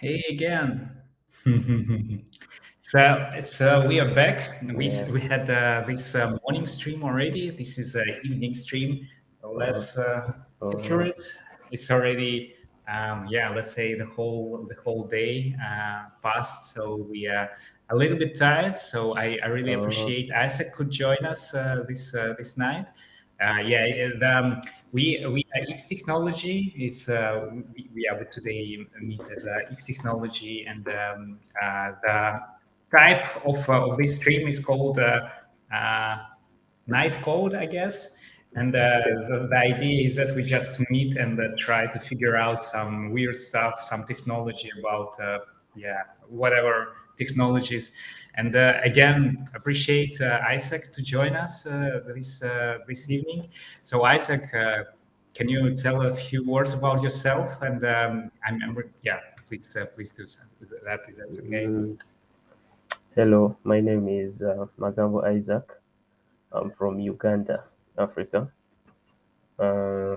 Hey again. So we are back. Yeah. We had this morning stream already. This is an evening stream, so Uh, less uh, accurate. It's already yeah. Let's say the whole day passed. So we are a little bit tired. So I really uh, appreciate Isaac could join us this night. Yeah, we X technology is we have today meet as X technology, and the type of this stream is called uh, night code, I guess. And the idea is that we just meet and try to figure out some weird stuff, some technology about yeah, whatever technologies. And again, appreciate Isaac to join us this evening. So Isaac, can you tell a few words about yourself? And yeah, please do so. That is that's okay. mm, Hello, my name is Magambo Isaac. I'm from Uganda, Africa. Uh,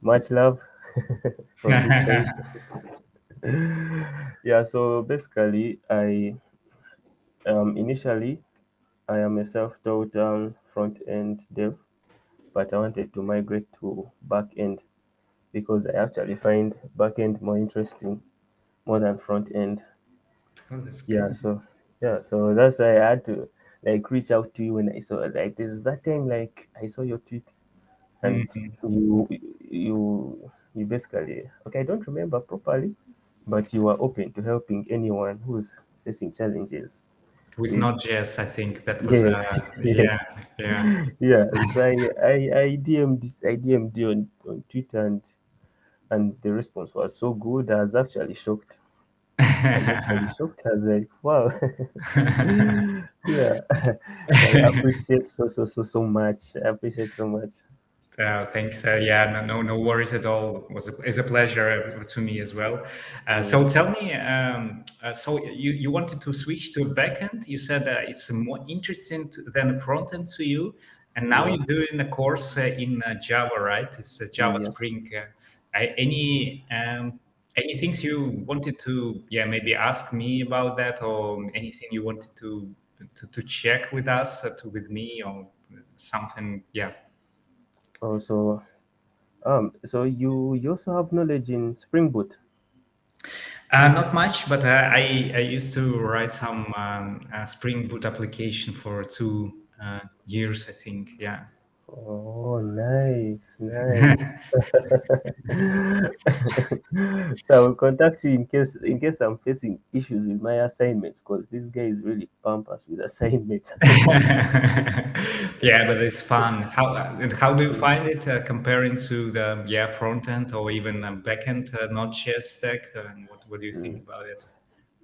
Much love from this side. Yeah, so basically, initially I am a self-taught front-end dev, but I wanted to migrate to back-end because I actually find back-end more interesting more than front-end. Oh, that's Yeah, cool. so so that's why I had to like reach out to you when I saw like this that time like I saw your tweet and Mhm. you basically okay, I don't remember properly, but you are open to helping anyone who's facing challenges With with Node.js, I think that was yes, yes. yeah, yeah. Yeah, so I DM'd you on Twitter and the response was so good. I was actually shocked. I was actually shocked. I was like, wow. Yeah. So I appreciate so much. I appreciate so much. Thanks. Yeah, no worries at all. It's a pleasure to me as well. So Mm, tell me, so you wanted to switch to a backend. You said it's more interesting than front end to you, and now you're yes. doing a course in Java, right? It's Java Yes. Spring. Any things you wanted to, yeah, maybe ask me about that, or anything you wanted to check with us, with me, or something? Yeah. Also, so you also have knowledge in Spring Boot. Not much, but I used to write some Spring Boot application for 2 years, I think. Yeah. Oh, nice, nice. So I will contact you in case I'm facing issues with my assignments because this guy is really pampas with assignments. Yeah, but it's fun. How do you find it comparing to the yeah front end or even back end Node.js stack? And what do you think Mm. about it?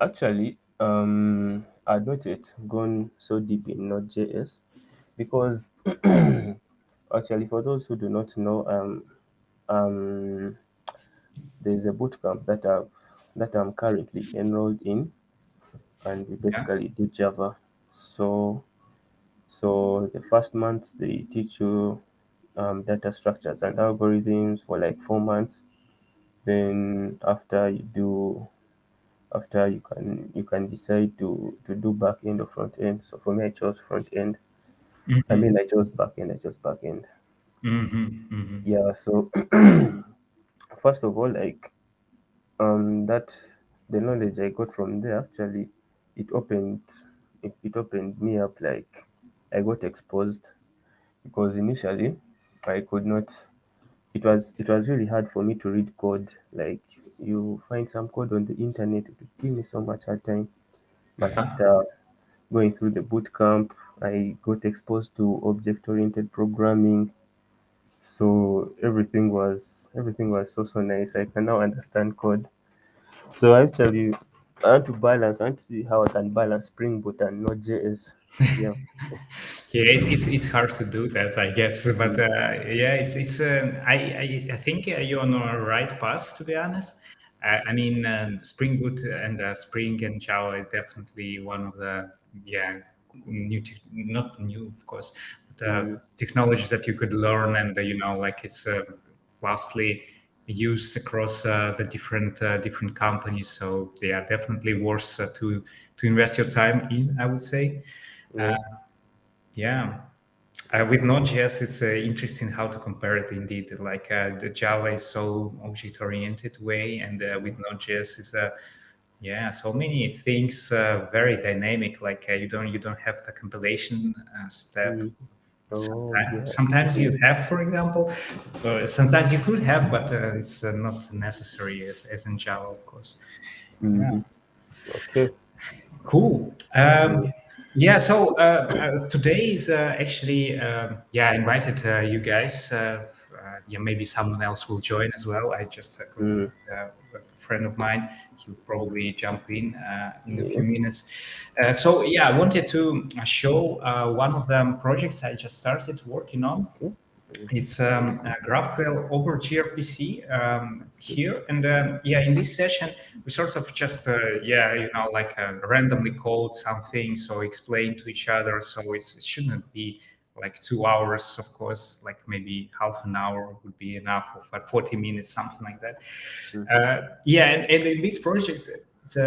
Actually, I've not yet gone so deep in Node.js because actually, for those who do not know, um, there's a bootcamp that I'm currently enrolled in, and we Yeah. basically do Java. So, so the first month they teach you data structures and algorithms for like 4 months. Then after you can decide to do back end or front end. So for me, I chose front end. I Hmm. mean, I chose back end. I chose back end. Hmm. Hmm. Yeah. So first of all, like that the knowledge I got from there actually it opened it opened me up. Like I got exposed because initially I could not. It was really hard for me to read code. Like you find some code on the internet, it would give me so much hard time. But Uh-huh. after going through the boot camp, I got exposed to object-oriented programming. So everything was so nice. I can now understand code. So actually, I want to balance. I want to see how I can balance Spring Boot and Node.js. Yeah. Yeah, it's hard to do that, I guess. But Mm, yeah, it's I think you're on the right path, to be honest. I mean, Spring Boot and Spring and Java is definitely one of the yeah not new, of course, but mm, technologies that you could learn, and like it's vastly. used across the different companies. So they are definitely worth to invest your time in, I would say. Yeah. With Node.js, it's interesting how to compare it indeed. Like the Java is so object-oriented way, and with Node.js is yeah, so many things very dynamic. Like you don't have the compilation step. Oh, yeah. Sometimes you have, for example, sometimes you could have, but it's not necessary as in Java, of course. Yeah. Okay. Cool. Yeah, so today is actually, yeah, I invited you guys. Yeah, maybe someone else will join as well. I just connected a friend of mine. He'll probably jump in a few Yeah. minutes. So yeah, I wanted to show one of the projects I just started working on. Okay. It's GraphQL over gRPC here, and yeah, in this session we sort of just yeah, like randomly code something, so explain to each other. So it shouldn't be like 2 hours, of course. Like maybe half an hour would be enough, or 40 minutes, something like that. Yeah, and in this project, it's,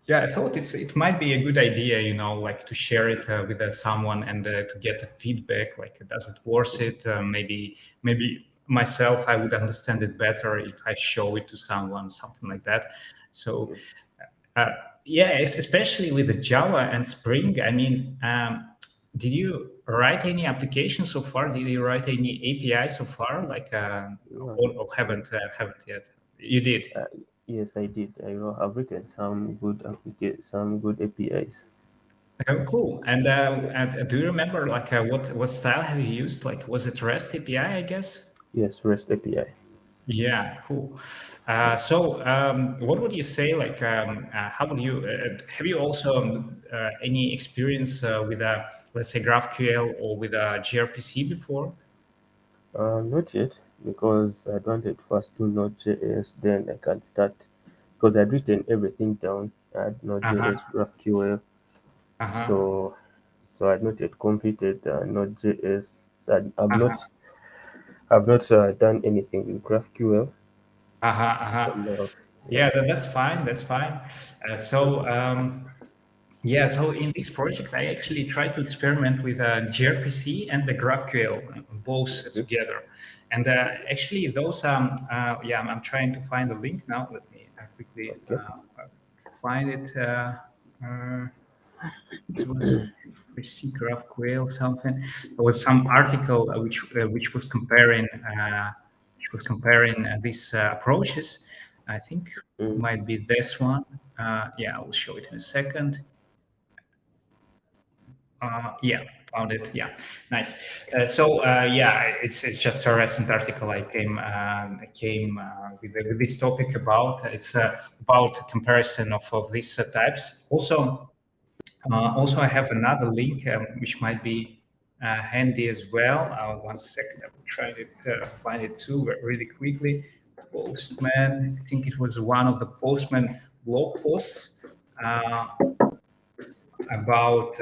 yeah, I thought it might be a good idea, like to share it with someone and to get a feedback. Like, does it worth it? Maybe myself, I would understand it better if I show it to someone, something like that. So, uh, yeah, especially with the Java and Spring. I mean, did you write any applications so far? Did you write any API so far? Like, Yeah. or haven't yet? You did. Uh, yes, I did. I've written some good APIs. Oh, cool. And do you remember like what style have you used? Like, was it REST API, I guess? Yes, REST API. Yeah, cool. So, what would you say? Like, how would you have you also any experience with let's say GraphQL or with gRPC before? Not yet, because I wanted first to Node.js, then I can start. Because I'd written everything down. I had Uh huh. Node.js, GraphQL, Uh huh. so I'd not yet completed Node.js. So Uh huh. I've not done anything with GraphQL. Uh huh. Uh huh. No, yeah. Yeah, that's fine. That's fine. So. Yeah, so in this project, I actually tried to experiment with gRPC and the GraphQL, both Okay. together. And actually, those, yeah, I'm trying to find the link now. Let me quickly Okay. find it. Uh, it was gRPC, GraphQL, something. There was some article which was comparing these approaches. I think Mm, might be this one. Yeah, I will show it in a second. Yeah, found it. Yeah, nice. So yeah, it's just a recent article I came with this topic about. It's about comparison of these types. Also, I have another link which might be handy as well. One second, I will try to find it too really quickly. Postman. I think it was one of the Postman blog posts. Uh, about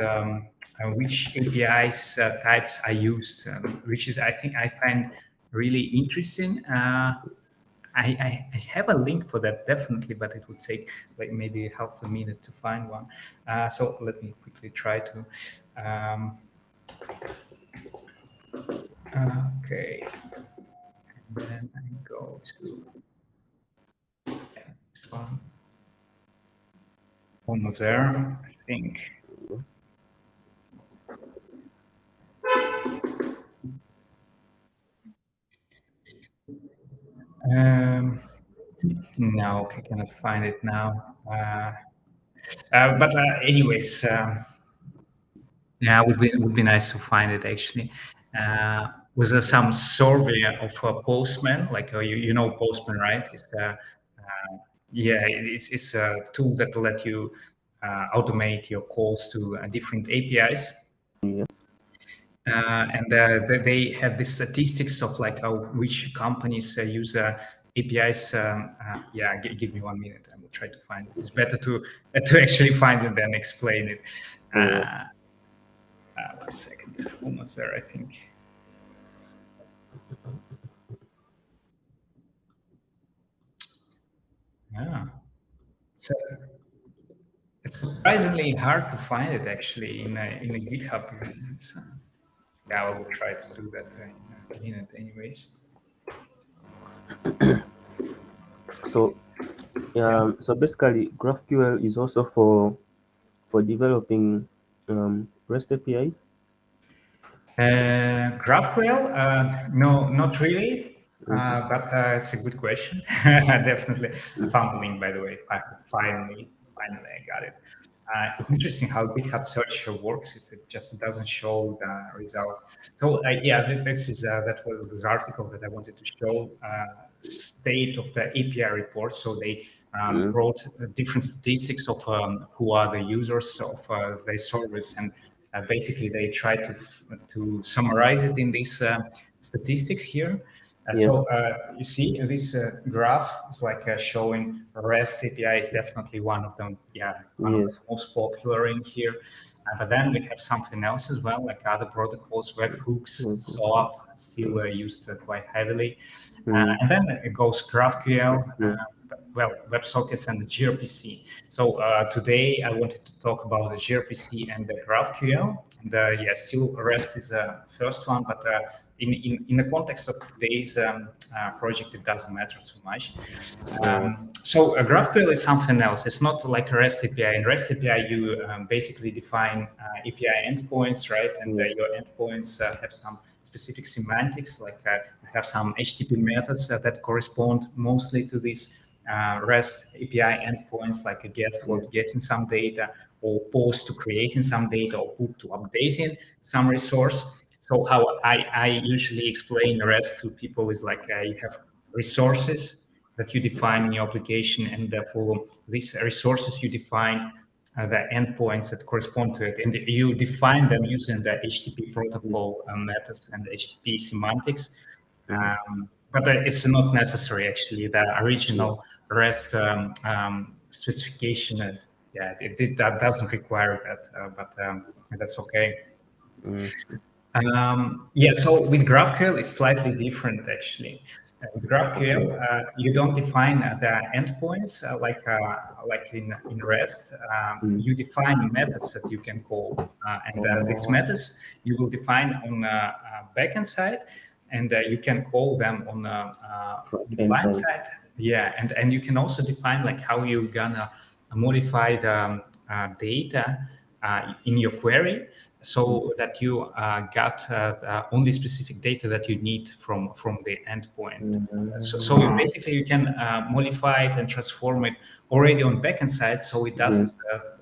which APIs types I use, which is I think I find really interesting. I have a link for that definitely, but it would take like maybe half a minute to find one. So let me quickly try to. Um, okay, and then I go to this one. Almost there, I think. Um, no, I cannot find it now. But anyways, yeah, would be nice to find it actually. Was there some survey of Postman? Like you know Postman, right? Yeah, it's a tool that will let you automate your calls to different APIs. yeah. And they have the statistics of like which companies use APIs. Yeah, give me 1 minute. I will try to find it. It's better to actually find it than explain it. Yeah. 1 second, almost there, I think. Yeah. So it's surprisingly hard to find it actually in a GitHub. Yeah, I will try to do that in a minute, anyways. So Yeah. so basically GraphQL is also for developing REST APIs. GraphQL? No, not really. Mm-hmm. But it's a good question. Definitely. I found the link, by the way. Finally, I got it. It's interesting how GitHub search works. It just doesn't show the results. So yeah, that was this article that I wanted to show. State of the API report. So they brought different statistics of who are the users of the service, and basically they try to summarize it in these statistics here. Yeah. You see this graph is like showing REST API is definitely one of them. Yeah, one of the Yes. most popular in here. But then we have something else as well, like other protocols, webhooks, Mm-hmm. SOAP, still used quite heavily. Mm. And then it goes GraphQL, Yeah. well, WebSockets and the gRPC. So today I wanted to talk about the gRPC and the GraphQL. And yeah, still REST is the first one, but in the context of today's project, it doesn't matter so much. So GraphQL is something else. It's not like a REST API. In REST API, you basically define API endpoints, right? And your endpoints have some specific semantics, like you have some HTTP methods that correspond mostly to these REST API endpoints, like a get for getting some data, or post to creating some data, or hook to updating some resource. So how I usually explain REST to people is like you have resources that you define in your application, and for these resources you define the endpoints that correspond to it, and you define them using the HTTP protocol methods and the HTTP semantics. But it's not necessary actually. The original REST specification, yeah, that doesn't require that, but that's okay. Yeah, so with GraphQL, it's slightly different actually. With GraphQL, you don't define the endpoints like in REST. You define methods that you can call, and these methods you will define on backend side, and you can call them on the client side. Yeah, and you can also define like how you're gonna modify the data in your query, so that you got only specific data that you need from the endpoint. So basically you can modify it and transform it already on backend side, so it doesn't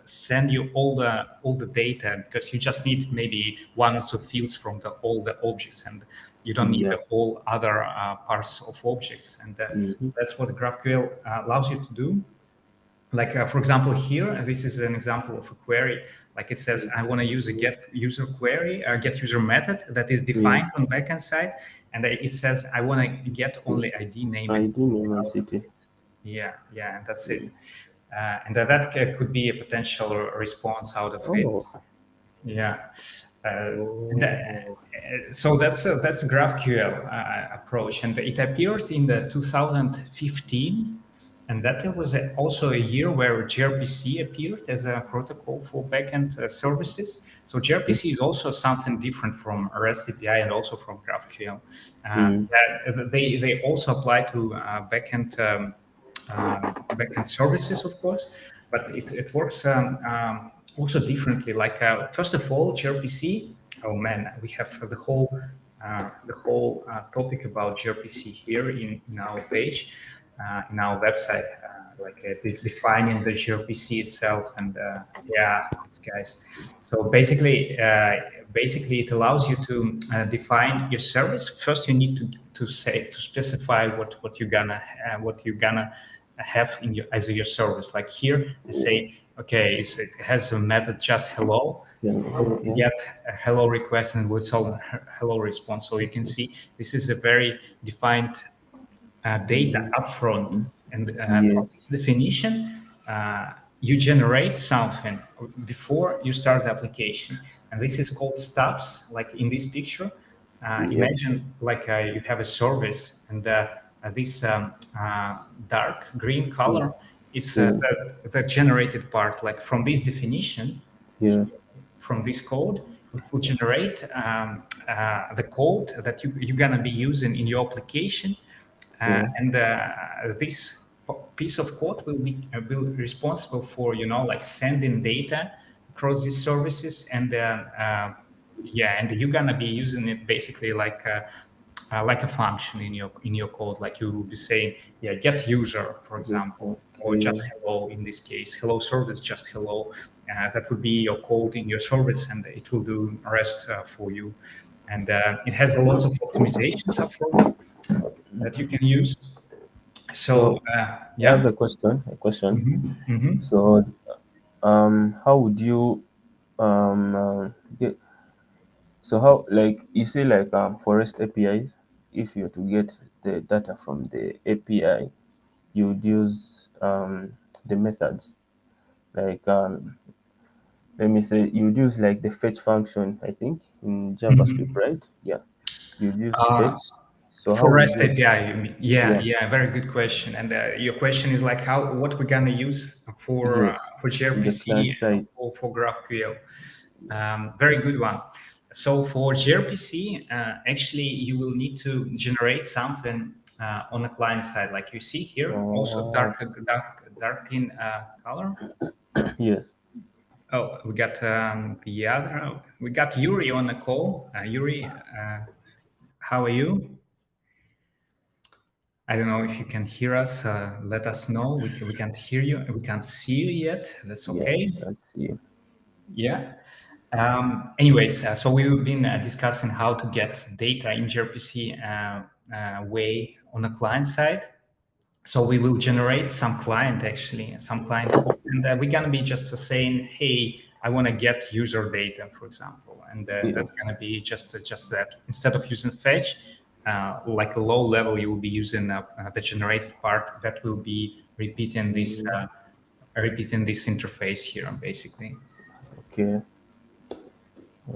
send you all the data, because you just need maybe one or two fields from all the objects, and you don't need the whole other parts of objects. And that's what GraphQL allows you to do. Like for example, here, this is an example of a query. Like it says, I want to use a get user query, get user method that is defined on backend side, and it says I want to get only ID, name, and city. Yeah, and that's it. And that could be a potential response out of it. Yeah. So that's GraphQL approach, and it appeared in the 2015. And that was also a year where gRPC appeared as a protocol for backend services. So gRPC is also something different from REST API and also from GraphQL. They also apply to backend services, of course, but it works also differently. Like first of all, gRPC. Oh man, we have the whole topic about gRPC here in our page. In our website, defining the gRPC itself, and yeah, these guys. So basically, it allows you to define your service. First, you need to specify what you're gonna have in as your service. Like here, I say, okay, so it has a method just hello. We'll get a hello request and we'll solve a hello response. So you can see this is a very defined data upfront, and from this definition, you generate something before you start the application, and this is called stubs. Like in this picture, imagine like you have a service, and this dark green color, it's Mm. the generated part. Like from this definition, Yeah. from this code, it will generate the code that you're gonna be using in your application, Yeah. and this piece of code will be responsible for like sending data across these services, and yeah, and you're gonna be using it basically like a function in your code, like you will be saying, yeah, get user, for example, or just Okay. hello. In this case, hello service, just hello. That would be your code in your service, and it will do the rest for you. And it has a lot of optimizations up front that you can use. So So I have yeah. a question. A question. Hmm. So, how would you get? So how, like you say, like for REST APIs, if you're to get the data from the API, you would use the methods. Like let me say, you would use like the fetch function. I think in JavaScript, Hmm. right? Yeah, you'd use fetch. So how For would REST you? API, you mean? Yeah, Yeah. yeah, very good question. And your question is like what we're gonna use Yes. for In the gRPC client and side. for GraphQL. Very good one. So for gRPC, actually, you will need to generate something on the client side, like you see here. Also, Oh, dark in color. yes. Oh, we got the other. We got Yuri on the call. Yuri, how are you? I don't know if you can hear us. Let us know. We can't hear you. We can't see you yet. That's Yeah. okay. Let's see. Yeah. Anyways, so we've been discussing how to get data in gRPC way on the client side. So we will generate some client, actually, some client code, and we're gonna be just saying, hey, I want to get user data, for example, and Yeah. that's gonna be just that. Instead of using fetch, like a low level, you will be using the generated part that will be repeating this interface here, basically. Okay.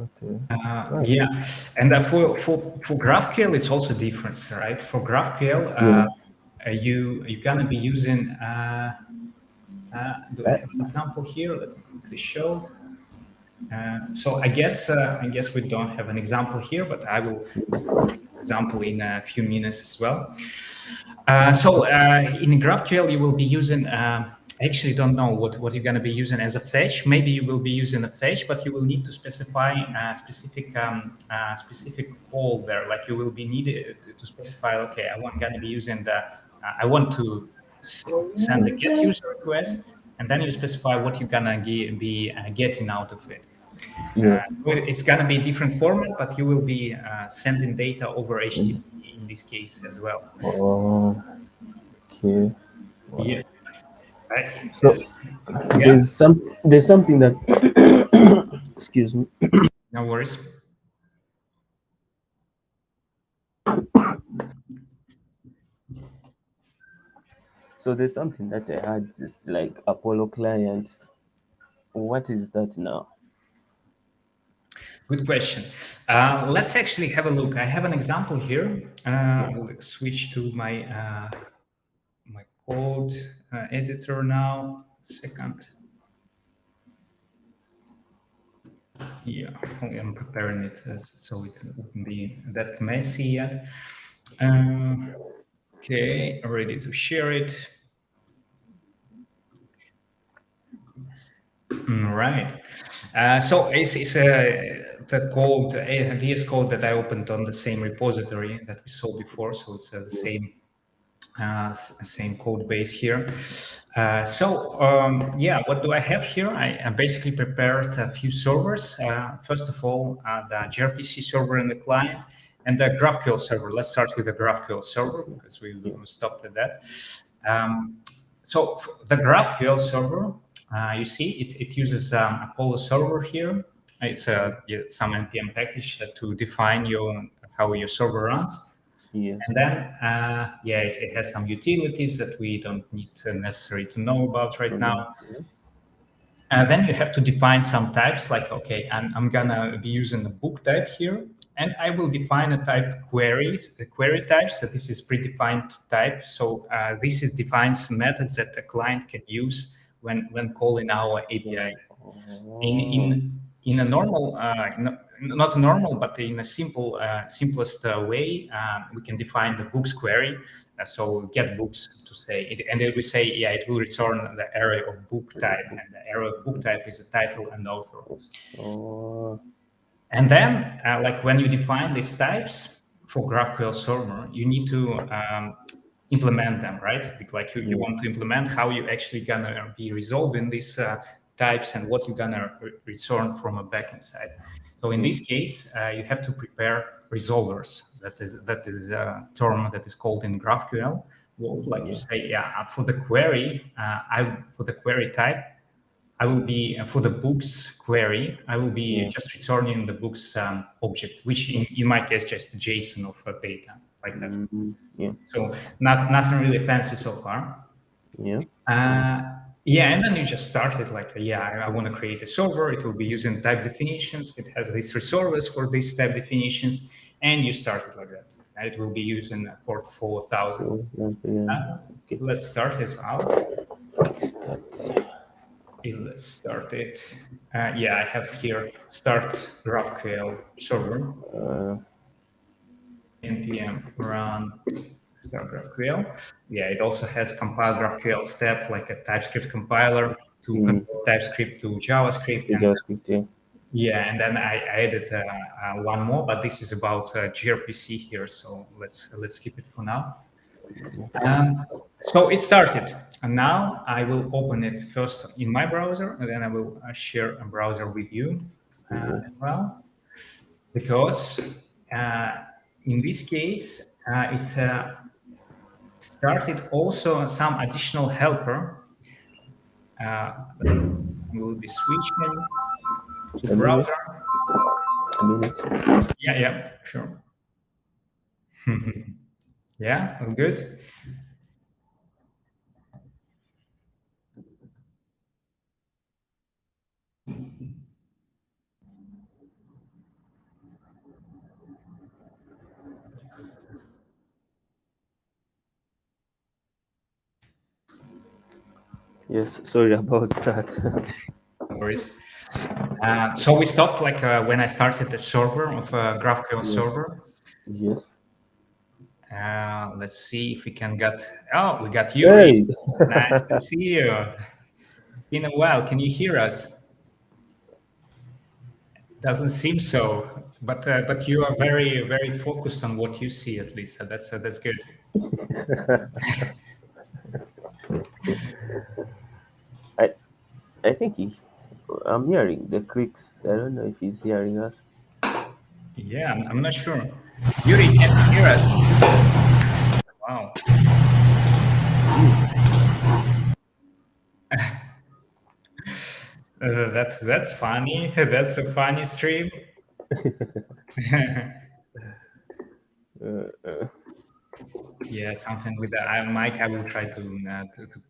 Okay. Right. Yeah, and for GraphQL, it's also different, right? For GraphQL, Yeah. you're gonna be using. Do I Uh, have an example here? Let me quickly show. So I guess we don't have an example here, but I will example in a few minutes as well. In GraphQL, you will be using. I actually don't know what you're going to be using as a fetch. Maybe you will be using a fetch, but you will need to specify a specific call there. Like you will be needed to specify. Okay, I want going to be using the. I want to send a get user request, and then you specify what you're gonna be getting out of it. yeah. It's gonna be a different format, but you will be sending data over HTTP in this case as well. Oh, okay. Yeah. Wow. I- So yeah. there's something that excuse me. No worries. So there's something that I had this like Apollo client. What is that now? Good question. Let's actually have a look. I have an example here. Okay. We'll switch to my code editor now. Second. Yeah, I'm preparing it so it wouldn't be that messy yet. Okay, ready to share it. Right. So it's the code, VS Code that I opened on the same repository that we saw before. So it's the same code base here. Yeah, what do I have here? I basically prepared a few servers. First of all, the gRPC server in the client and the GraphQL server. Let's start with the GraphQL server because we Yeah. stopped at that. The GraphQL server, you see, it uses Apollo server here. It's some npm package to define how your server runs. Yes. And then, yeah, it has some utilities that we don't need necessarily to know about right now. Yeah. Then you have to define some types like, okay, I'm gonna be using the book type here. and I will define a type query type. So this is predefined type. So this is defines methods that the client can use when calling our API. In a normal, not normal, but in a simplest way, we can define the books query. So get books to say it, and then we say, yeah, it will return the array of book type, and the array of book type is the title and author. And then, like when you define these types for GraphQL server, you need to implement them, right? Like you want to implement how you actually gonna be resolving these types and what you're gonna return from a backend side. So in this case, you have to prepare resolvers. That is a term that is called in GraphQL. Like you say, yeah, for the query, for the query type, I will be for the books query. I will be just returning the books object, which in my case just JSON of data like that. So nothing really fancy so far. Yeah, and then you just start it like, I want to create a server. It will be using type definitions. It has these resolvers for these type definitions, and you start it like that. And it will be using port 4000. Let's start it out. Let's start it. I have here start GraphQL server. npm run start GraphQL. Yeah, it also has compile GraphQL step like a TypeScript compiler to convert TypeScript to JavaScript. And then I added one more, but this is about gRPC here, so let's keep it for now. So it started, and now I will open it first in my browser, and then I will share a browser with you as well, because in this case, it started also some additional helper. We'll be switching to browser. Yeah, sure. Yeah, all good. Yes, sorry about that. No worries. So we stopped like when I started the server of GraphQL server. Yes. Let's see if we can get. Oh, we got Yuri. Hey. Nice to see you. It's been a while. Can you hear us? Doesn't seem so, but you are very very focused on what you see at least. That's good. I think I'm hearing the clicks. I don't know if he's hearing us. Yeah, I'm not sure. Yuri, can you hear us? Wow. That's funny. That's a funny stream. Yeah, something with the mic. I will try to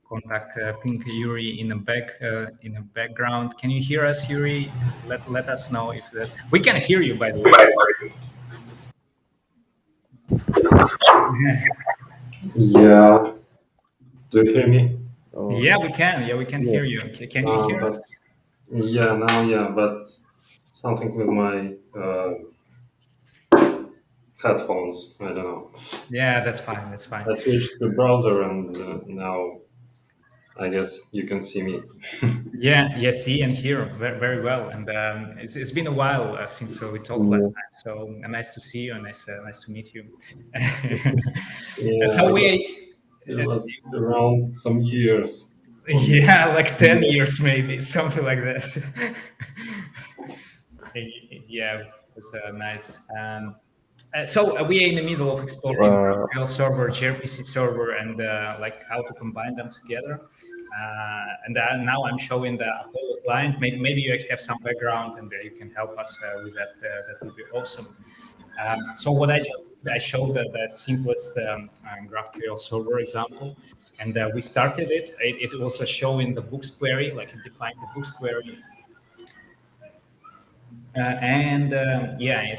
contact Pink Yuri in the background. Can you hear us, Yuri? Let us know if that we can hear you. By the way. Yeah. Do you hear me? Yeah, we can. Yeah, we can hear you. Can you hear us? Yeah, now, yeah, but something with my headphones. I don't know. Yeah, that's fine. That's fine. I switched the browser, and now I guess you can see me. Yeah, see and hear very, very well. And it's been a while since we talked last time. So nice to see you and nice to meet you. Yeah, So it was around some years. Yeah, like 10 years maybe, something like that. Yeah, it was nice. So we are in the middle of exploring GraphQL server, gRPC server, and like how to combine them together. And now I'm showing the Apollo client. Maybe you actually have some background and you can help us with that. That would be awesome. So what I showed the simplest GraphQL server example, and we started it. It also showing the books query, like it defined the books query. And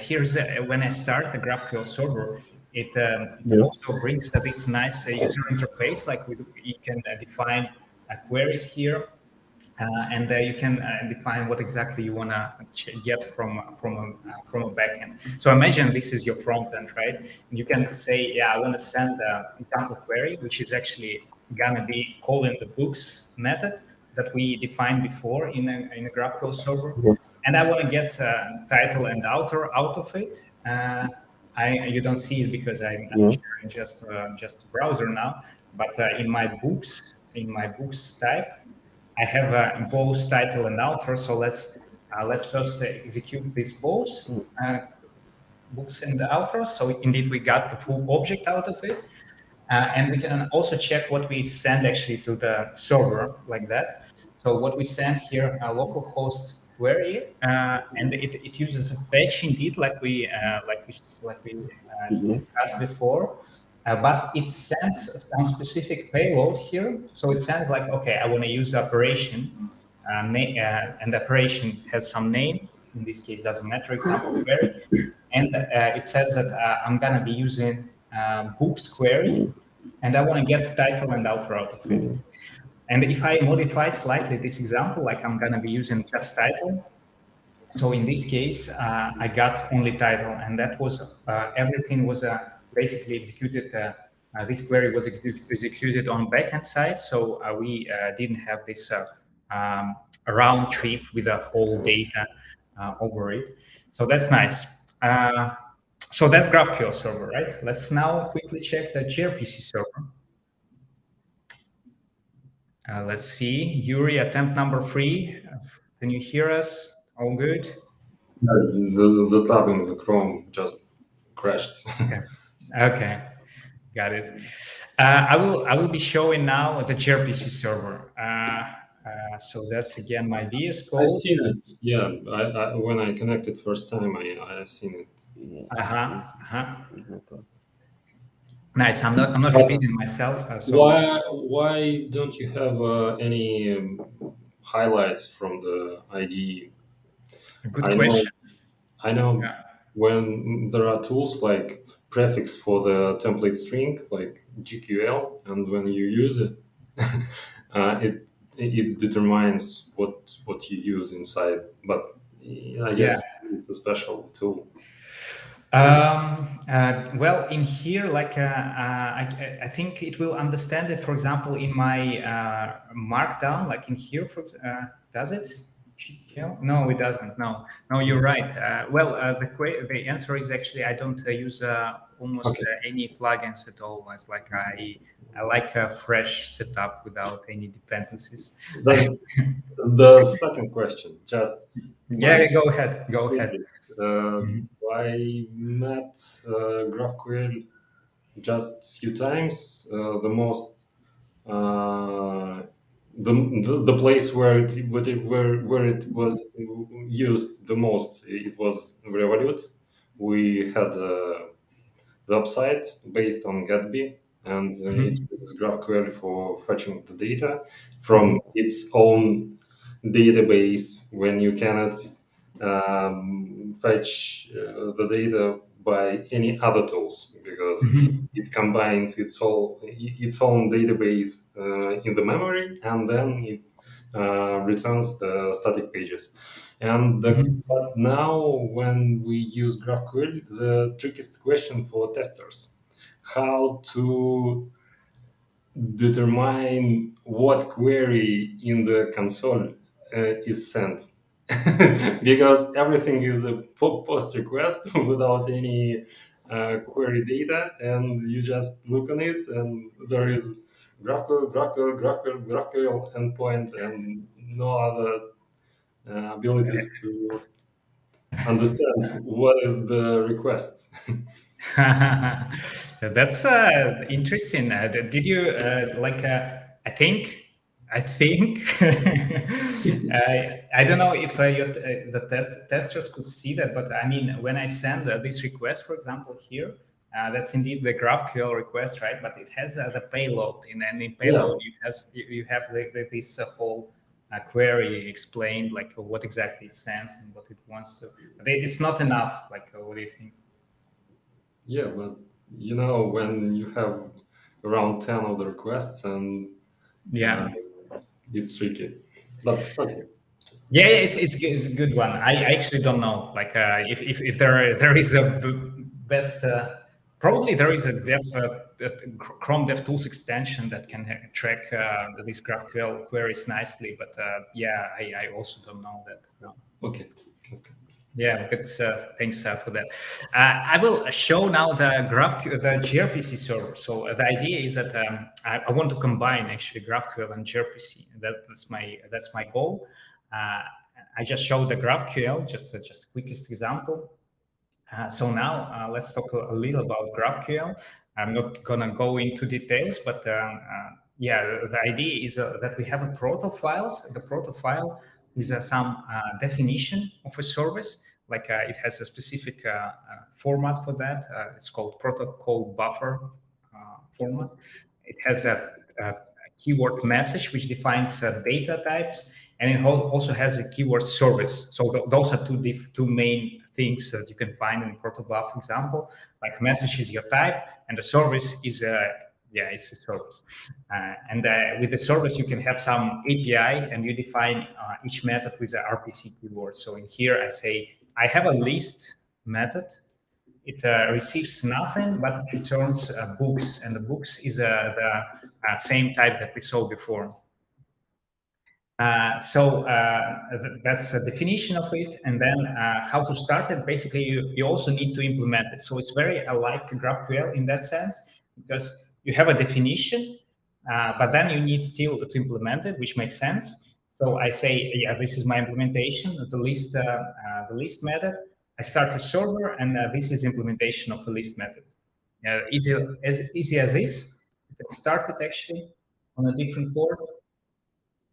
here's when I start the GraphQL server, it Yeah. also brings this nice user interface. Like you can define queries here, and you can define what exactly you want to get from a backend. So imagine this is your front end, right? And you can say, yeah, I want to send an example query, which is actually gonna be calling the books method that we defined before in a GraphQL server, Yeah. and I want to get title and author out of it. You don't see it because I'm Yeah. sharing just a browser now, but in my books type, I have both title and author. So let's first execute these both uh, books and the author. So indeed, we got the full object out of it. And we can also check what we send actually to the server like that. So what we send here, a localhost query, and it uses a fetch indeed, like we Yeah. discussed before. But it sends some specific payload here. So it sends like, okay, I want to use operation, and the operation has some name. In this case, doesn't matter. Example query, and it says that I'm gonna be using books query, and I want to get title and author out of it. And if I modify slightly this example, like I'm going to be using just title. So in this case, I got only title, and that was everything was basically executed. This query was executed on backend side, so we didn't have this round trip with the whole data over it. So that's nice. So that's GraphQL server, right? Let's now quickly check the gRPC server. Let's see. Yuri, attempt number 3. Can you hear us? All good? The tab in the Chrome just crashed. Okay. Got it. I will be showing now the gRPC server. So that's again my VS Code. I've seen it. Yeah, when I connected first time, I've seen it. It's not bad. Nice. I'm not repeating myself. Why don't you have any highlights from the IDE? Good I know question. I know Yeah. when there are tools like prefix for the template string, like GQL, and when you use it, it determines what you use inside. But I Yeah. guess it's a special tool. Well, in here, I think it will understand it. For example, in my Markdown, like in here, does it? No, it doesn't. No, you're right. The answer is actually I don't use almost Okay. any plugins at all. It's like I like a fresh setup without any dependencies. The second question, just Yeah, go ahead. Go ahead. I met GraphQL just few times. Uh, the place where it was used the most, it was Revolut. We had a website based on Gatsby, and it uses GraphQL for fetching the data from its own database when you cannot fetch the data by any other tools, because it combines its own database in the memory, and then it returns the static pages. But now when we use GraphQL, the trickiest question for testers: how to determine what query in the console is sent. Because everything is a post request without any query data, and you just look on it, and there is GraphQL endpoint, and no other abilities to understand what is the request. That's interesting. Did you like? I think. I don't know if the testers could see that, but I mean, when I send this request, for example, here, that's indeed the GraphQL request, right? But it has the payload, and in Yeah. payload you have this whole query explained, like what exactly it sends and what it wants to. But it's not enough. Like, what do you think? Yeah, but you know, when you have around 10 of the requests, and Yeah. it's tricky. But okay. Yeah, it's a good one. I actually don't know. Like, if there is a best, probably there is a Chrome DevTools extension that can track these GraphQL queries nicely. But yeah, I also don't know that. No. Okay. Yeah, good. Thanks for that. I will show now the gRPC server. So the idea is that I want to combine actually GraphQL and gRPC. That's my goal. I just showed the GraphQL, just the quickest example. So now let's talk a little about GraphQL. I'm not gonna go into details, but yeah, the idea is that we have a proto files. The proto file is some definition of a service. Like it has a specific format for that. It's called protocol buffer format. It has a keyword message which defines data types, and it also has a keyword service. So those are two main things that you can find in protobuf example. Like message is your type, and the service is it's a service. And with the service, you can have some API, and you define each method with an RPC keyword. So in here, I say I have a list method. It receives nothing, but it returns books, and the books is the same type that we saw before. So that's the definition of it, and then how to start it. Basically, you also need to implement it. So it's very alike GraphQL in that sense, because you have a definition, but then you need still to implement it, which makes sense. So I say, yeah, this is my implementation, the list method. I start a server, and this is implementation of the list method. Easy as this. It started actually on a different port.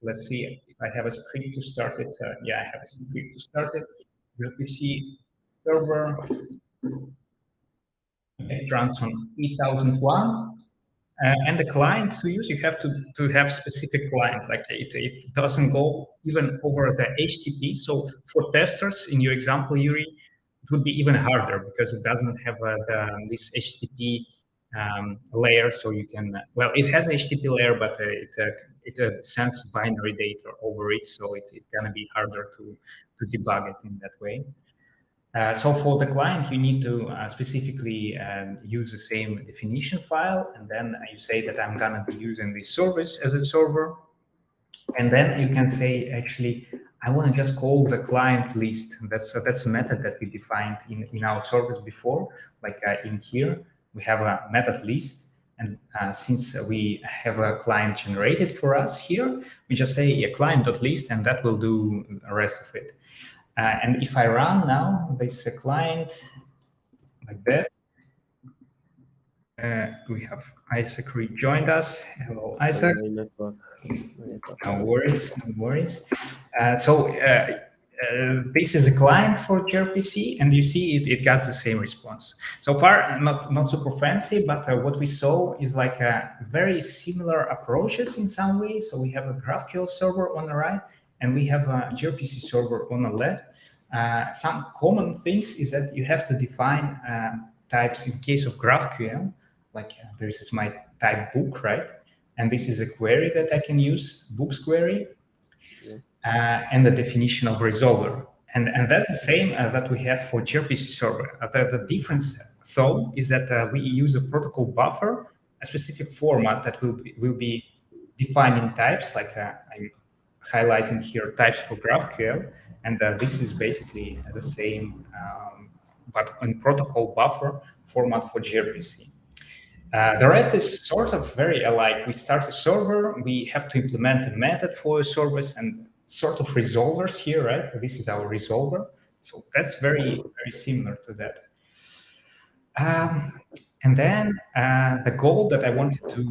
Let's see if I have a script to start it. Yeah, I have a script to start it. gRPC server. It runs on 8001. And the client to use, you have to have specific client. Like it doesn't go even over the HTTP. So for testers, in your example, Yuri, it would be even harder because it doesn't have this HTTP layer. So you can, well, it has an HTTP layer, but it sends binary data over it. So it's going to be harder to debug it in that way. So for the client, you need to specifically use the same definition file. And then you say that I'm going to be using this service as a server. And then you can say, actually, I want to just call the client list. That's a method that we defined in our service before. Like in here, we have a method list. And since we have a client generated for us here, we just say a client.list, and that will do the rest of it. And if I run now, this client like that. We have Isaac rejoined us. Hello, Isaac. No worries, no worries. So this is a client for gRPC, and you see it got the same response. So far, not super fancy, but what we saw is like very similar approaches in some ways. So we have a GraphQL server on the right, and we have a gRPC server on the left. Some common things is that you have to define types in case of GraphQL. Like this is my type book, right? And this is a query that I can use, books query, and the definition of resolver. And that's the same that we have for gRPC server. The difference, though, is that we use a protocol buffer, a specific format that will be defining types, like I'm highlighting here types for GraphQL, and this is basically the same, but in protocol buffer format for gRPC. The rest is sort of very alike. We start a server, we have to implement a method for a service and sort of resolvers here, right? This is our resolver. So that's very, very similar to that. And then the goal that I wanted to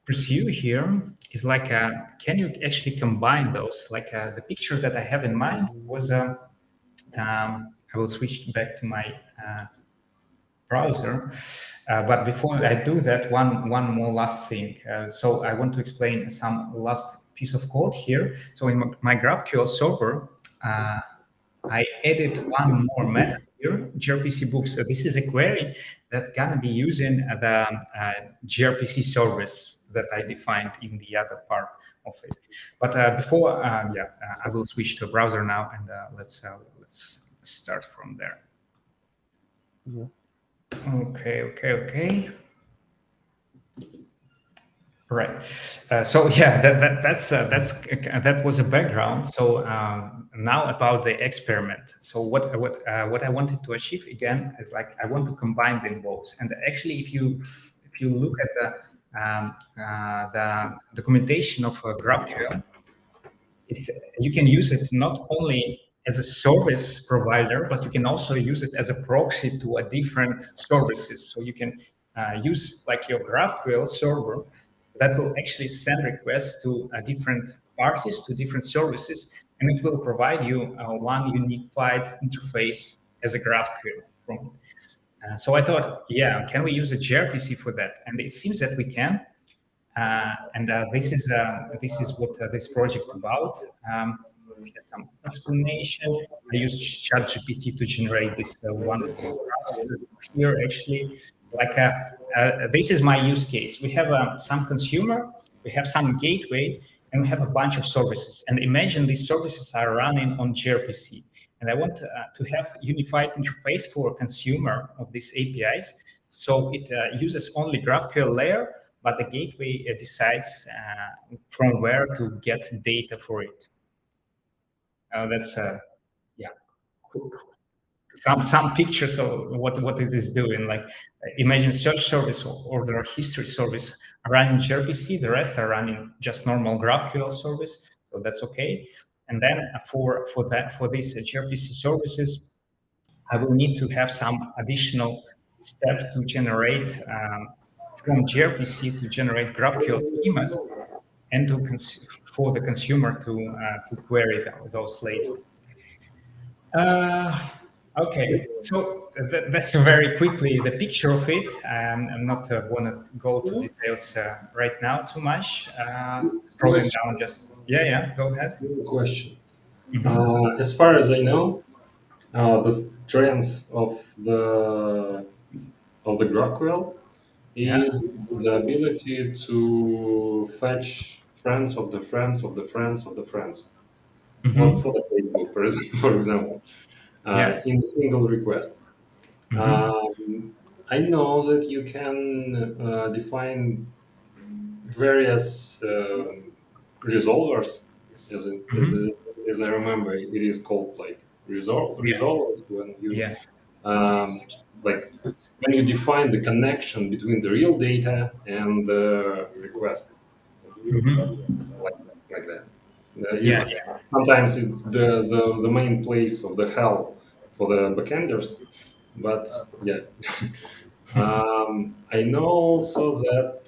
pursue here is like, can you actually combine those? Like the picture that I have in mind was, I will switch back to my browser. But before I do that, one more last thing. So I want to explain some last piece of code here. So in my GraphQL server, I added one more method here, gRPC book. So this is a query that's gonna be using the gRPC service that I defined in the other part of it. But before, I will switch to a browser now, and let's start from there. Yeah. Okay. Right. So yeah, that was a background. So now about the experiment. So what I wanted to achieve again is like I want to combine them both. And actually, if you look at the documentation of GraphQL, you can use it not only as a service provider, but you can also use it as a proxy to a different services. So you can use like your GraphQL server that will actually send requests to different parties, to different services, and it will provide you one unified interface as a GraphQL from it. So I thought, yeah, can we use a gRPC for that? And it seems that we can. And this is what this project about. Here's some explanation. I used ChatGPT to generate this wonderful graphs here. Actually, like this is my use case. We have some consumer, we have some gateway, and we have a bunch of services. And imagine these services are running on gRPC. And I want to have unified interface for consumer of these APIs. So it uses only GraphQL layer, but the gateway decides from where to get data for it. That's yeah, some pictures of what it is doing. Like imagine search service or order history service are running gRPC, the rest are running just normal GraphQL service, so that's okay. And then for these gRPC services, I will need to have some additional step to generate from gRPC to generate GraphQL schemas and for the consumer to query those later. Okay, so that's very quickly the picture of it. I'm not want to go to details right now too much. Scrolling down, just go ahead. Question. As far as I know, the strength of the GraphQL is the ability to fetch friends of the friends of the friends of the friends. Not for the Facebook, for example, in a single request. I know that you can define various resolvers, as I remember, it is called like resolvers when you like when you define the connection between the real data and the request, like that. Sometimes it's the main place of the hell for the backenders, but yeah. I know also that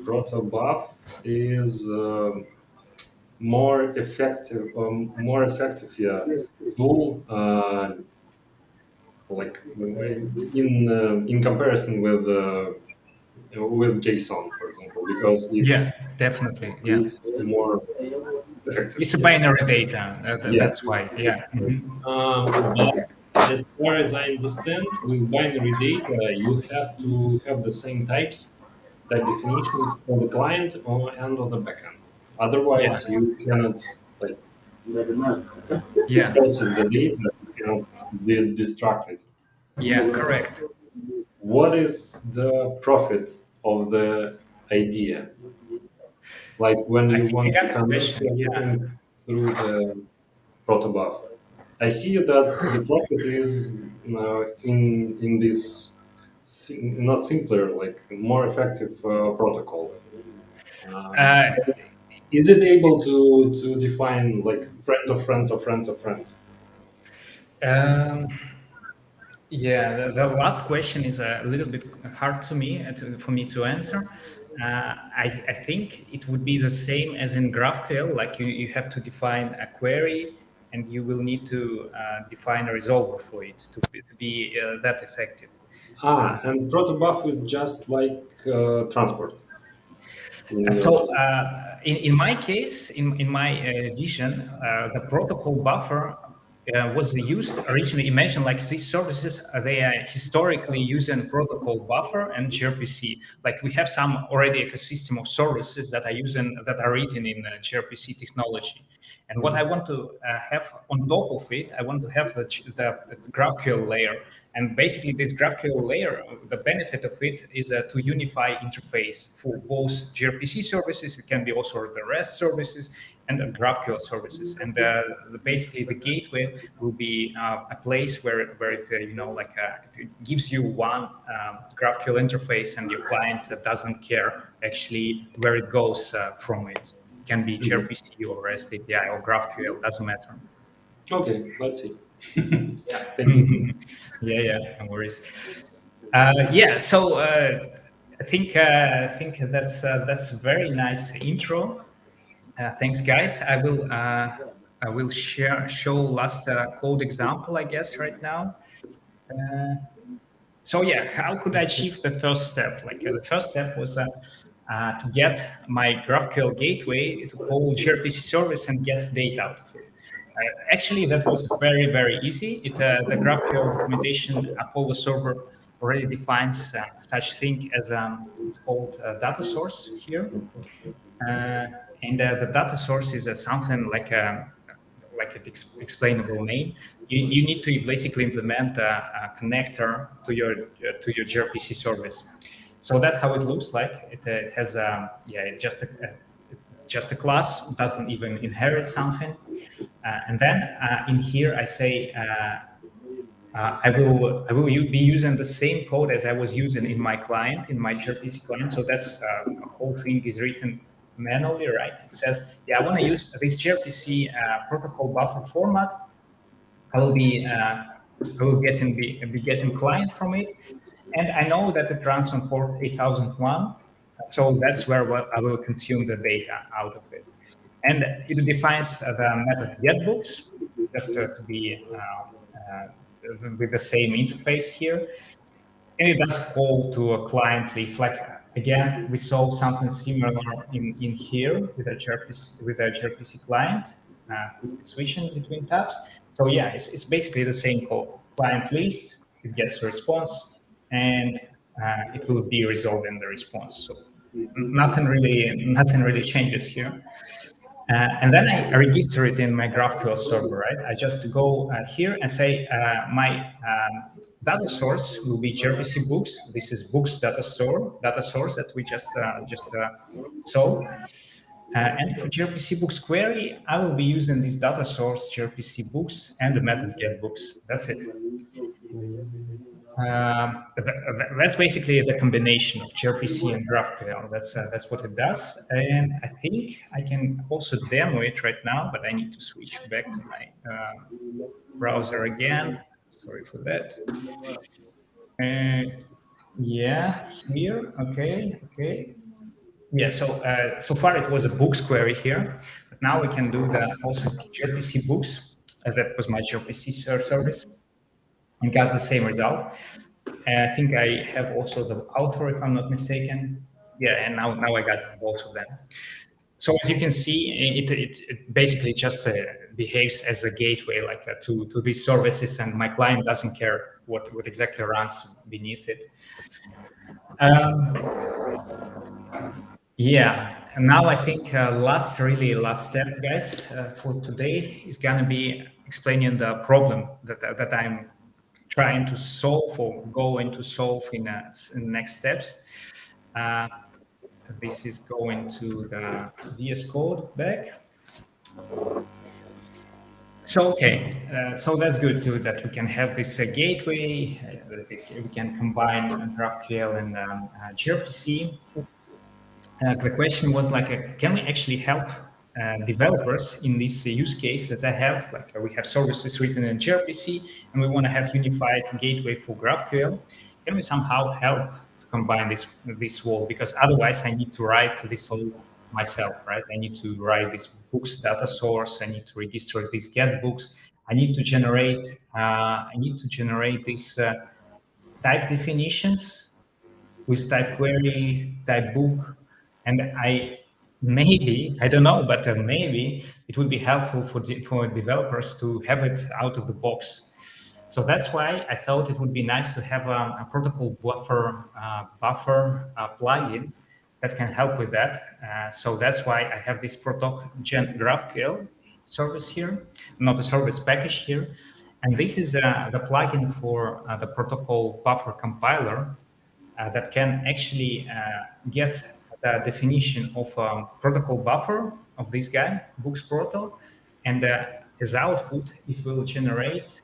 protobuf is more effective tool, like in comparison with JSON, for example, because it's definitely it's more effective. It's a binary data. That's why. But as far as I understand, with binary data, you have to have the same type definitions for the client and on the backend. Otherwise, you cannot process the data. You cannot destruct it. Yeah, correct. What is the profit of the idea? Like when you want to connect everything through the protobuf. I see that the profit is in this not simpler, like more effective protocol. Is it able to define like friends of friends of friends of friends? The last question is a little bit hard to me for me to answer. I think it would be the same as in GraphQL, like you have to define a query and you will need to define a resolver for it to be that effective. And protobuf is just like transport. In my case, in my vision, the protocol buffer was used originally. Imagine like these services, they are historically using protocol buffer and gRPC. Like we have some already ecosystem of services that are written in gRPC technology. And what I want to have on top of it, I want to have the GraphQL layer. And basically, this GraphQL layer, the benefit of it is to unify interface for both gRPC services. It can be also the REST services and the GraphQL services. And basically, the gateway will be a place where it it gives you one GraphQL interface, and your client doesn't care actually where it goes from it. It can be gRPC or REST API or GraphQL, doesn't matter. Okay, let's see. Yeah. Thank you. Yeah, no worries. So I think that's a very nice intro. Thanks, guys. I will show last code example, I guess, right now. How could I achieve the first step? The first step was to get my GraphQL gateway to call gRPC service and get data out of it. Actually, that was very, very easy. The GraphQL documentation Apollo server already defines such thing as it's called data source here. And the data source is something like an explainable name. You need to basically implement a connector to your gRPC service. So that's how it looks like. It has just a class, doesn't even inherit something. And then in here I say I will be using the same code as I was using in my client, in my gRPC client. So that's the whole thing is written manually, right? It says, I want to use this gRPC protocol buffer format. I will be getting client from it, and I know that it runs on port 8001. So that's where I will consume the data out of it. And it defines the method getBooks, just to be with the same interface here. And it does call to a client list. Like, again, we saw something similar in here with a gRPC client, switching between tabs. So it's basically the same code. Client list, it gets a response, and it will be resolved in the response. So nothing really changes here. And then I register it in my GraphQL server, right? I just go here and say my data source will be gRPC books. This is books data source that we just saw. And for gRPC books query, I will be using this data source gRPC books and the method getBooks. That's it. That's basically the combination of gRPC and GraphQL. That's what it does. And I think I can also demo it right now, but I need to switch back to my browser again. Sorry for that. Here. Okay. Yeah. So far it was a books query here, but now we can do the also gRPC books. That was my gRPC service, and got the same result. And I think I have also the author, if I'm not mistaken. Yeah, and now I got both of them. So as you can see, it basically just behaves as a gateway, to these services, and my client doesn't care what exactly runs beneath it. And now I think last step, guys, for today is gonna be explaining the problem that I'm trying to solve or going to solve in the next steps. This is going to the VS Code back. So so that's good too, that we can have this gateway, that we can combine GraphQL and gRPC. The question was can we actually help developers in this use case that I have? We have services written in gRPC, and we want to have unified gateway for GraphQL. Can we somehow help to combine this wall? Because otherwise, I need to write this all myself, right? I need to write this books data source. I need to register these getBooks. I need to generate this type definitions with type query, type book, and I don't know, but maybe it would be helpful for developers to have it out of the box. So that's why I thought it would be nice to have a protocol buffer plugin that can help with that. So that's why I have this protocol gen GraphQL service here, not a service package here. And this is the plugin for the protocol buffer compiler that can actually get the definition of protocol buffer of this guy, Books Proto, and as output, it will generate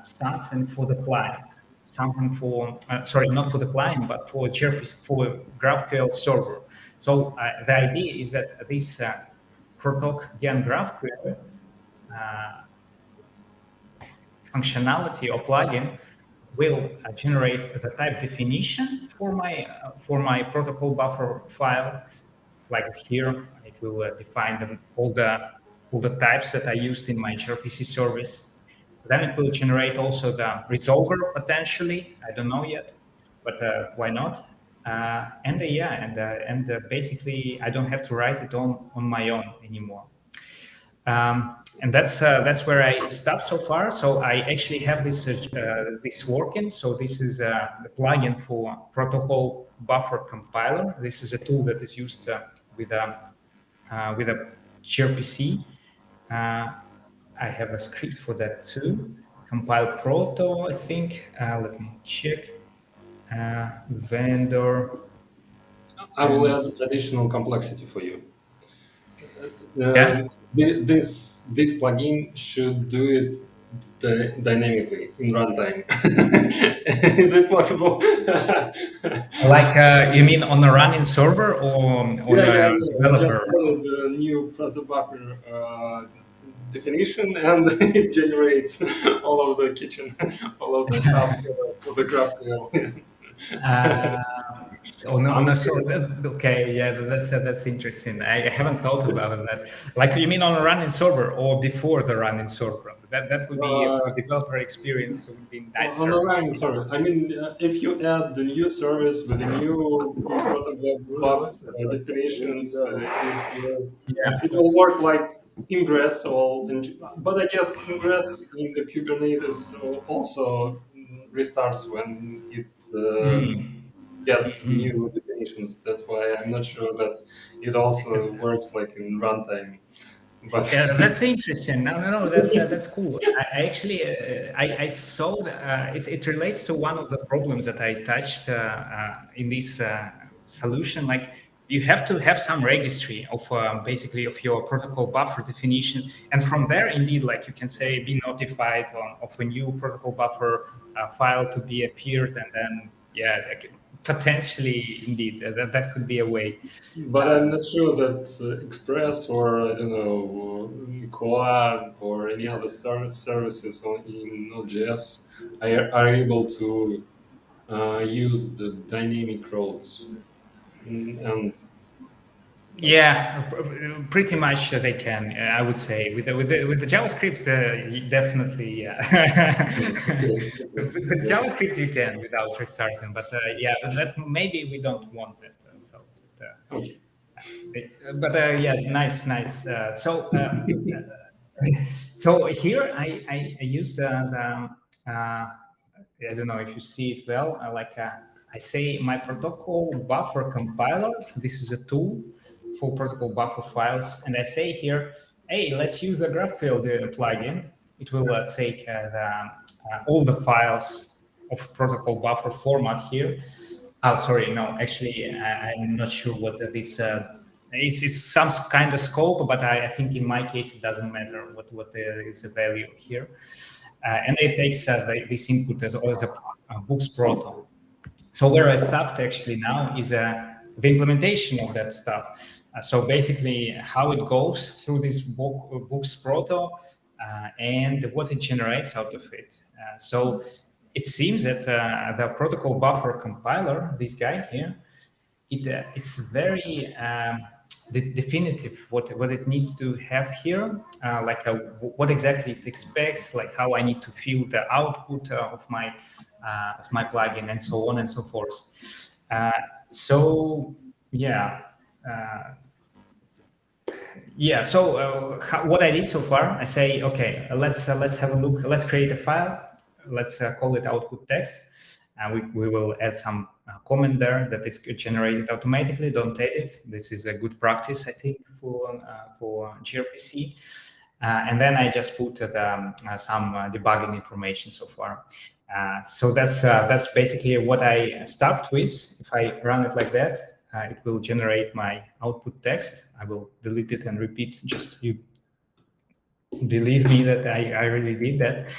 something for the client, something for, sorry, not for the client, but for gRPC, for GraphQL server. So the idea is that this protocol gen GraphQL functionality or plugin will generate the type definition for my protocol buffer file. Like here, it will define all the types that I used in my gRPC service. Then it will generate also the resolver potentially. I don't know yet, but why not? And basically, I don't have to write it on my own anymore. And that's where I stopped so far. So I actually have this working. So this is the plugin for protocol buffer compiler. This is a tool that is used with a gRPC. I have a script for that too. Compile proto, I think. Let me check. Vendor. I will add additional complexity for you. Yeah. This plugin should do it dynamically in runtime. Is it possible? Like you mean on a running server or on a developer? Just added the new proto buffer definition, and it generates all of the kitchen, all of the stuff for the GraphQL. No, okay, yeah, that's interesting. I haven't thought about that. Like you mean on a running server or before the running server? That would be for developer experience. Would be nicer. On the running server. I mean, if you add the new service with the new protocol buffer definitions, it will work like ingress. But I guess ingress in the Kubernetes also restarts when it gets new definitions. That's why I'm not sure that it also works like in runtime. But yeah, that's interesting. No, that's cool. I actually I saw it relates to one of the problems that I touched in this solution. Like you have to have some registry of basically of your protocol buffer definitions, and from there, indeed, like you can say, be notified of a new protocol buffer file to be appeared, and then potentially, indeed, that could be a way. But I'm not sure that Express or I don't know Coad or any other services in Node.js are able to use the dynamic roles. And yeah, pretty much they can. I would say with the JavaScript, definitely. With JavaScript, you can without restarting, but that maybe we don't want that. Nice. So here I use the I don't know if you see it well. I say my protocol buffer compiler. This is a tool for protocol buffer files, and I say here, hey, let's use the GraphQL plugin. It will take all the files of protocol buffer format here. Oh, sorry, no, actually, I'm not sure what this. It's some kind of scope, but I think in my case it doesn't matter what is the value here. And it takes this input as a Books Proto. So where I stopped actually now is the implementation of that stuff. So basically how it goes through this Books Proto and what it generates out of it. So it seems that the protocol buffer compiler, this guy here, it's very definitive what it needs to have here, what exactly it expects, like how I need to fill the output of my plugin, and so on and so forth. So yeah. Uh, yeah. So what I did so far, I say, okay, let's have a look. Let's create a file. Let's call it output text, and we will add some comment there that is generated automatically. Don't edit. This is a good practice, I think, for gRPC. And then I just put some debugging information so far. So that's basically what I start with. If I run it like that, it will generate my output text. I will delete it and repeat. Just you believe me that I really did that.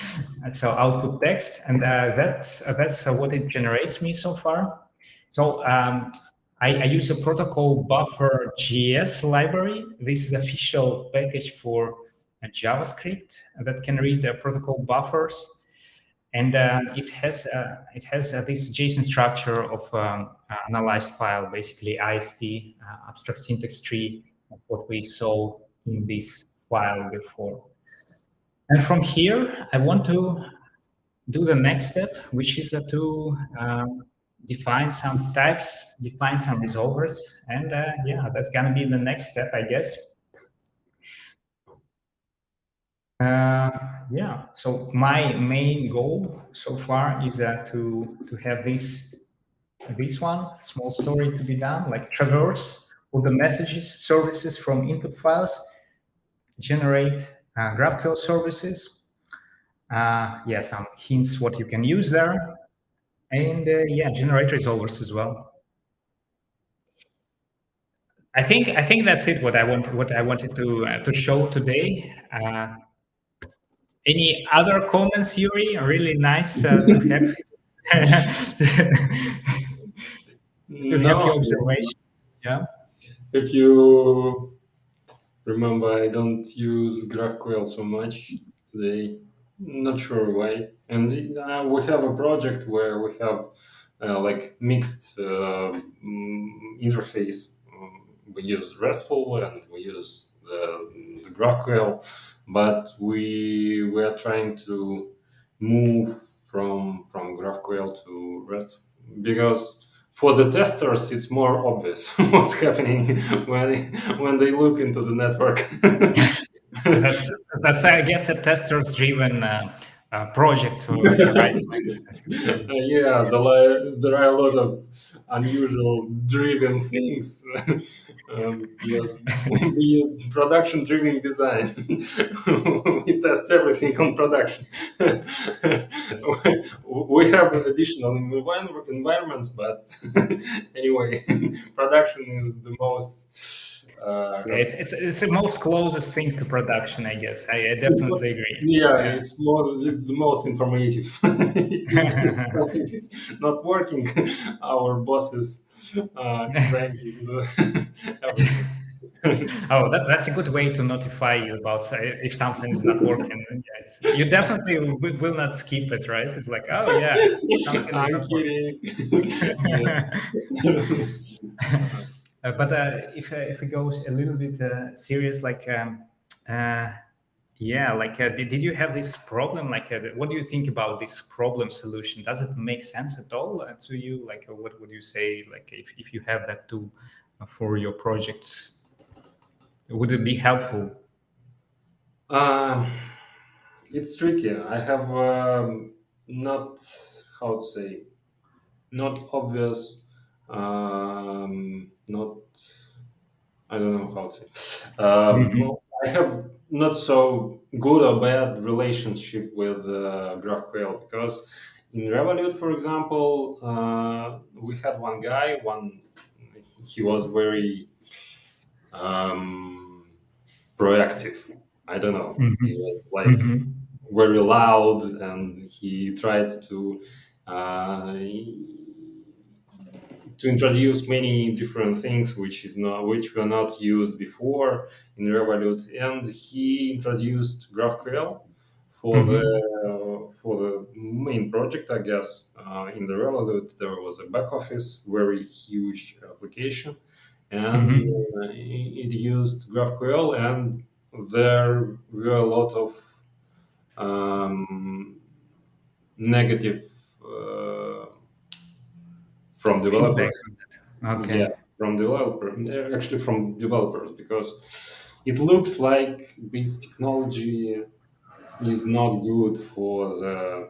And so output text, and that's what it generates me so far. So I use a protocol buffer JS library. This is official package for JavaScript that can read the protocol buffers, and it has this JSON structure of analyzed file, basically IST, abstract syntax tree, of what we saw in this file before. And from here, I want to do the next step, which is to define some types, define some resolvers, and yeah, that's gonna be the next step, I guess. Yeah, so my main goal so far is to have this one small story to be done, like traverse all the messages, services from input files, generate GraphQL services. Yeah, some hints what you can use there, and yeah, generate resolvers as well. I think that's it. What I wanted to show today. Any other comments, Yuri? Really nice to have to have your observations. Yeah. If you remember, I don't use GraphQL so much today. Not sure why. And we have a project where we have like mixed interface. We use RESTful and we use the GraphQL, but we are trying to move from GraphQL to REST because for the testers it's more obvious what's happening when they look into the network. That's I guess a testers driven project, right? Yeah, there are a lot of unusual driven things. Yes, we use production driven design. We test everything on production. We have additional environments, but anyway, production is the most. Yeah, it's the most closest thing to production, I guess. I definitely agree. Yeah, it's the most informative. If something is not working, our bosses trying to do everything. Oh, that's a good way to notify you about if something is not working. Yes, you definitely will not skip it, right? It's like, oh yeah, something is I'm not kidding. But if it goes a little bit serious, like yeah, like did you have this problem? Like, what do you think about this problem solution? Does it make sense at all to you? Like, what would you say? Like, if you have that tool for your projects, would it be helpful? Um, it's tricky. I have not how to say not obvious, not I don't know how to say. Mhm. I have not so good or bad relationship with GraphQL because in Revolut, for example, we had one guy. He was very um, proactive. I don't know. He Mhm. was like Mhm. very loud, and he tried uh, to introduce many different things which were not used before in Revolut, and he introduced GraphQL Mhm. for the main project. I guess in the Revolut there was a back office, very huge application, and it used GraphQL, and there were a lot of negative from Feedback developers. on that. Okay. Yeah, actually from developers, because it looks like this technology is not good for the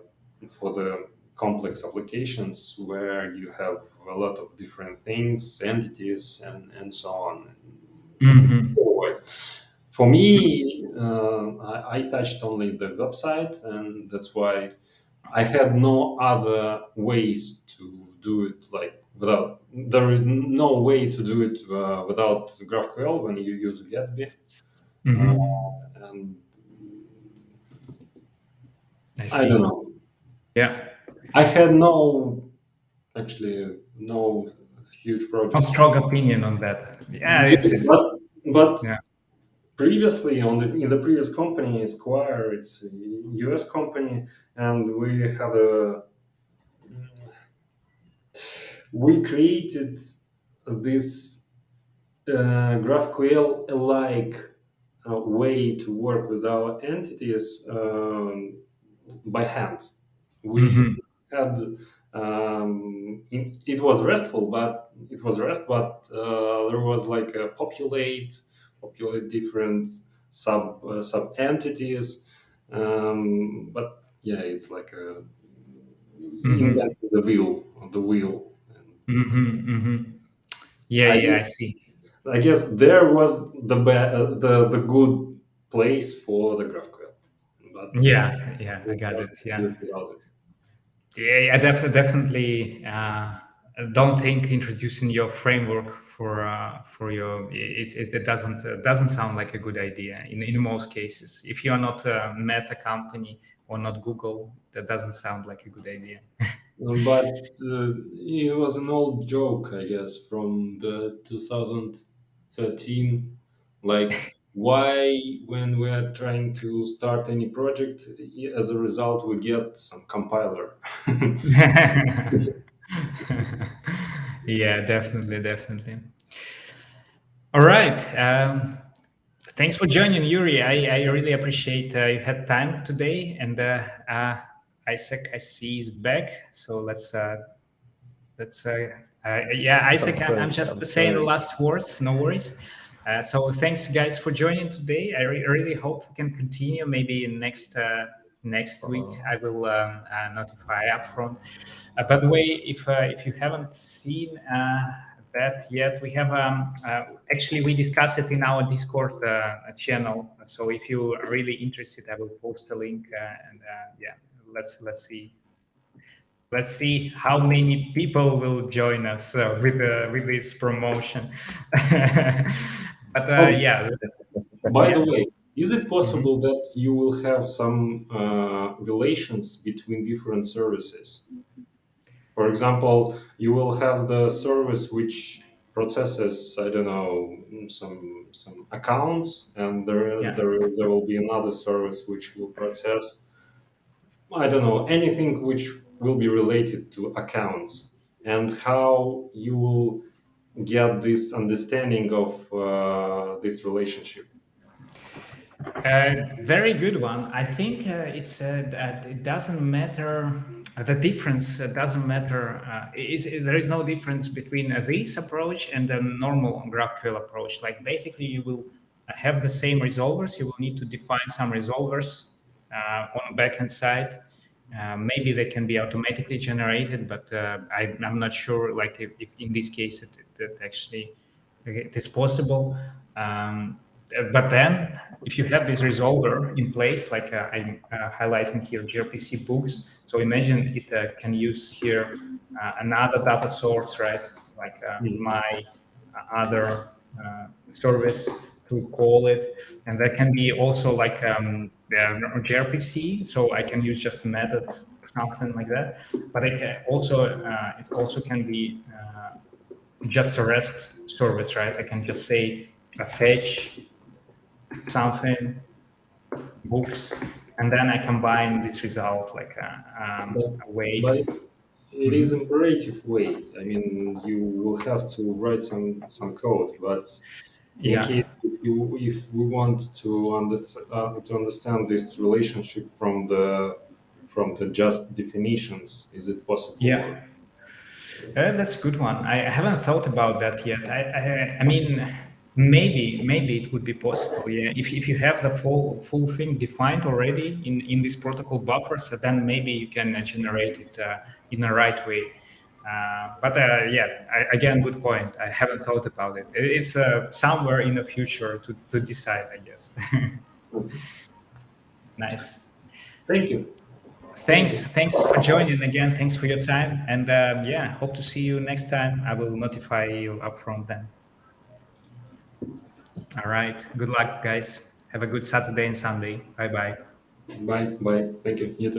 complex applications where you have a lot of different things, entities, and so on. Forward. For me, I touched only the website, and that's why I had no other ways to do it. Like without, there is no way to do it without GraphQL when you use Gatsby, and I I don't see. know. Yeah. I had no huge No projects. strong opinion on that. Yeah, Yeah, it's but yeah. previously in the previous company, Square, it's a US company, and we created this GraphQL-like way to work with our entities by hand. We had it was RESTful, but there was like a populate different sub entities. But yeah, it's like a inventing the wheel. Yeah, I yeah, guess I see. I guess there was the good place for the GraphQL, but Yeah, yeah, I it got it. wasn't Yeah. good without it. Yeah, I definitely don't think introducing your framework for your it doesn't sound like a good idea in most cases. If you are not a Meta company or not Google, that doesn't sound like a good idea. But it was an old joke, I guess, from the 2013. Like, why, when we're trying to start any project, as a result, we get some compiler. Yeah, definitely, definitely. All right. Thanks for joining, Yuri. I really appreciate you had time today. And Isaac, I see is back. So yeah, Isaac, I'm just I'm saying the sorry. last words. No worries. So thanks, guys, for joining today. I really hope we can continue. Maybe next week, I will notify upfront. By the way, if you haven't seen that yet, we have actually we discussed it in our Discord channel. So if you are really interested, I will post a link and yeah, let's see how many people will join us with this promotion. But Oh, yeah, by the yeah. way, is it Mhm. possible that you will have some relations between different services? For example, you will have the service which processes, I don't know, some accounts, and Yeah. there will be another service which will process, I don't know, anything which will be related to accounts, and how you will get this understanding of this relationship. Very good one. I think it's that it doesn't matter. The difference doesn't matter. There is no difference between this approach and the normal GraphQL approach. Like basically, you will have the same resolvers. You will need to define some resolvers on the backend side. Maybe they can be automatically generated, but I'm not sure. Like if in this case it actually it is possible. But then, if you have this resolver in place, like I'm highlighting here gRPC books, so imagine it can use here another data source, right? Like Mhm. my other service to call it, and that can be also like gRPC, so I can use just a method, something like that. But it also can be just a REST service, right? I can just say a fetch something, books, and then I combine this result like But a by wait. it is imperative way. I mean, you will have to write some code, but in Yeah. case if we want to understand this relationship from the just definitions, is it possible? Yeah. Or That's a good one. I haven't thought about that yet. I mean, maybe it would be possible. Yeah, if you have the full thing defined already in this protocol buffers, then maybe you can generate it in the right way. But yeah, again, good point. I haven't thought about it. It's somewhere in the future to decide, I guess. Nice. thank you, thank you. Thanks for joining again. Thanks for your time, and yeah, hope to see you next time. I will notify you upfront then. All right. Good luck, guys. Have a good Saturday and Sunday. Bye bye. Bye, bye. Thank you. You too.